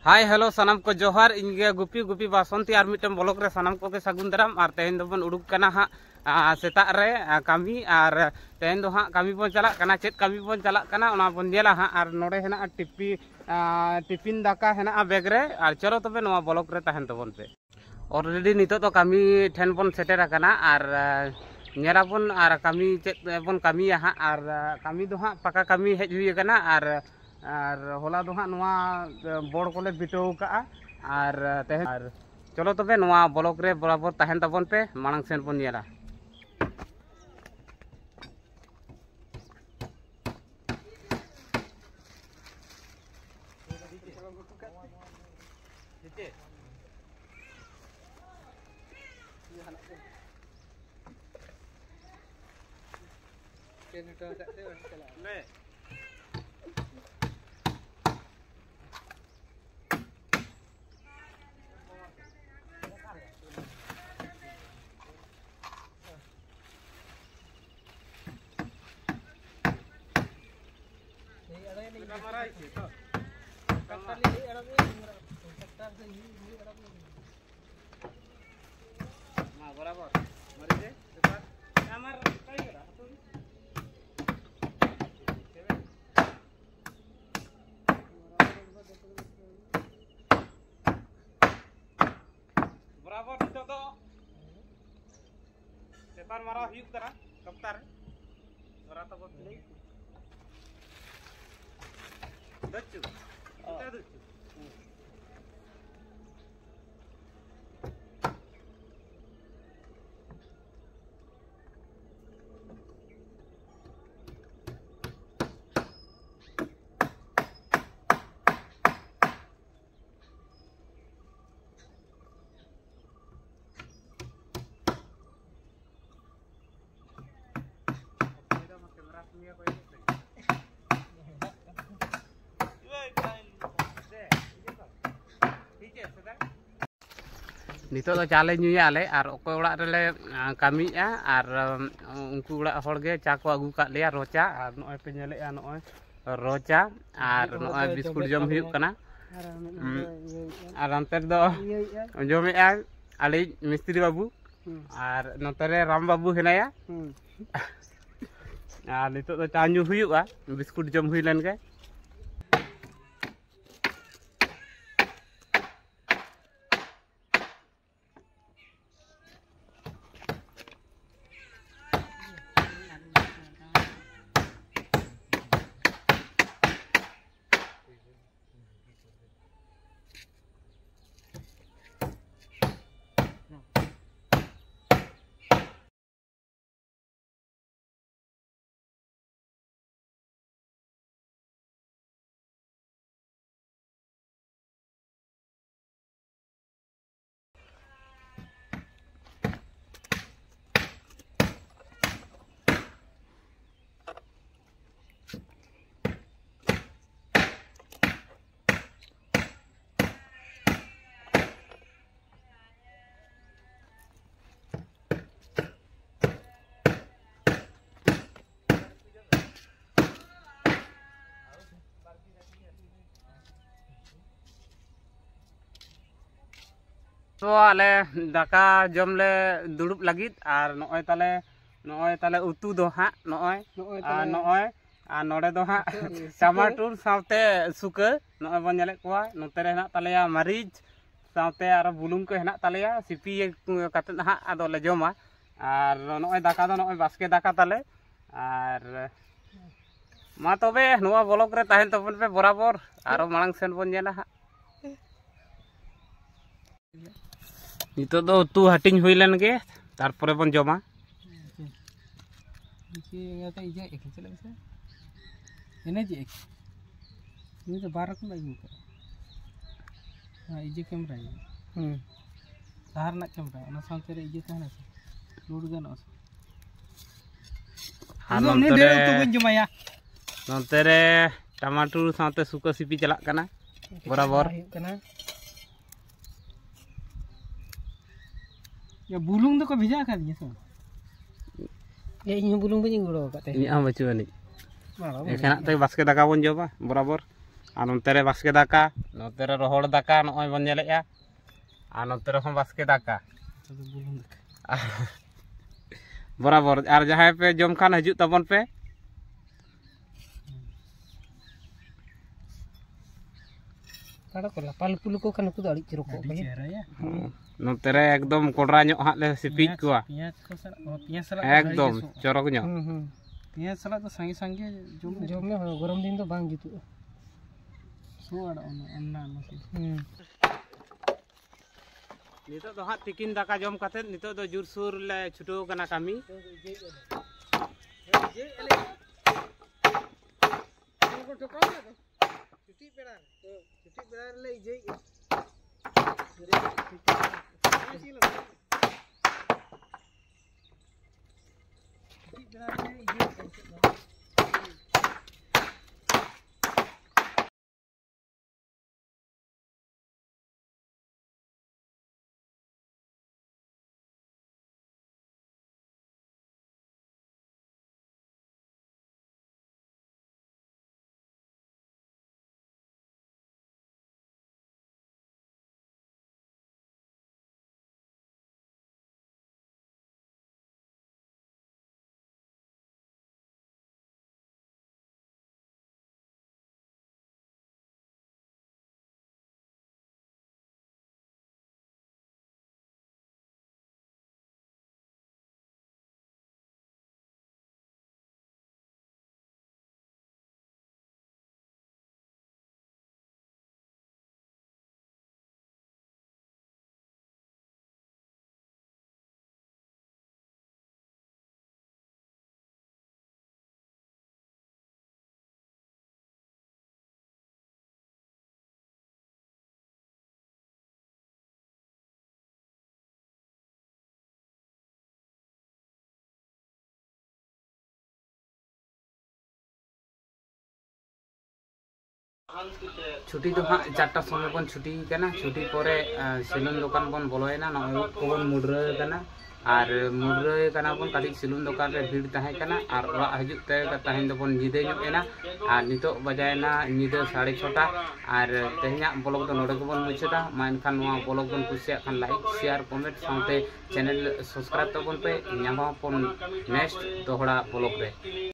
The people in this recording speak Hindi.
हाय हेलो सानाम को जोहार इनगे गुपी गुपी बासंती और मिटम ब्लॉक रे सानाम को के सागुन दाराम और तेहेन दो बन उडुक कना हा सेता रे कामी और तेहेन दो हा कामी बन चला कना चेत कामी बन चला कना ओना बन जेला हा और नोडे हेना टिफिन दाका हेना बैग रे और चलो तबे नोआ ब्लॉक रे तहेन तबन पे ऑलरेडी नितो तो कामी ठेन बन सेटेर कना और नेराबन और कामी चेत बन कामिया हा और कामी दो हा पका कामी हेज हुई कना और होला दो हाँ बोर्ड को बिटो और तेहन और चलो तबे नवा ब्लॉक रे बराबर तहन तबन पे मांग सेन बन नेला बराबर नितो तो सेतार मारा हुई करा कप्तार बरा तो बदले दच्चू इता दच्चू नितो तो चाले नुया आले और ओको ओड़ा रेले कामिया और उनको ओड़ा होड़गे चा को आगू का लिया रोचा और नॉय पे नेलेया नॉय रोचा और नॉय बिस्कुट जम हुयुक कना और अंतर दो जमे आली मिस्त्री बाबू और नतरे राम बाबू हेनाया और नितो तो चा न्यू हुयुआ बिस्कुट जम हुई लेन के तो आले दाका जम ले दुड़ुब लगित और नॉय ताले उतु दो हाँ नॉय नोड़े दो हाँ टमाटुर सावते सुके नॉय बन नेले कोआ नोते रे हेना तालेया मरीच सावते और बुलुंग को हेना तालेया सिपी कते हाँ आदो ले जमा और नॉय दाका दो नॉय बास्के दाका ताले और मा तबे नोआ ब्लॉक रे तहन तबन पे बराबर आरो मांग सेन बन नेला हाँ नितो दो उतु हटिंग हुई लेन गे तारपरे बन जमा तो 12 को लगी इजे कैमरा सहार कैमरा ओना सानते रे इजे तहना लोड गनो हानो ने तो बन जमाया नोते रे टमाटर साथे सुका सिपी चला कना बराबर कना या बुलुंग दो को भेजा कर दिए सो ये इन बुलुंग बजिंग गड़ो काते इन आ बचुआनी एखाना ते बास्के दाका बन जबा बराबर और नोते रे बास्के दाका नोते रे रोहड़ दाका नॉय बन नेलेया आ नोते रे हम बास्के दाका बराबर और जहाँ पे जम खान हजू तबन पे नोते रे एकदम कोडरा ᱧᱚᱜ हां ले सिपीज कुआ एकदम चरक ᱧᱚᱜ पियाज सला तो संगे संगे जम में गरम दिन तो बांग जुतु सो आड़ा अन्ना नितो दो हां तिकिन दाका जम काते नितो दो जुरसुर ले छुटो कना कामी छुट्टी बेड़ा ले जे छुट्टी तो हाँ 4टा समय बन छुट्टी करना छुट्टी परे सिलुन दुकान बन बोलोयना नॉय कोबन मुड्रे करना और मुड्रे करना बन काटी सिलुन दुकान रे भीड़ ताहे करना और ओरा हजु ते ताहेन दो बन निदे ᱧᱚᱜ और नितो बजायना निदे 6:30 और तेहना ब्लॉग दो नोडे को बन मुचादा मा एनखान नोआ ब्लॉग बन कुसिया खान लाइक शेयर कमेंट साथे चैनल सब्सक्राइब तो बन पे ᱧᱟᱢᱟ पन नेक्स्ट दोहड़ा ब्लॉग रे।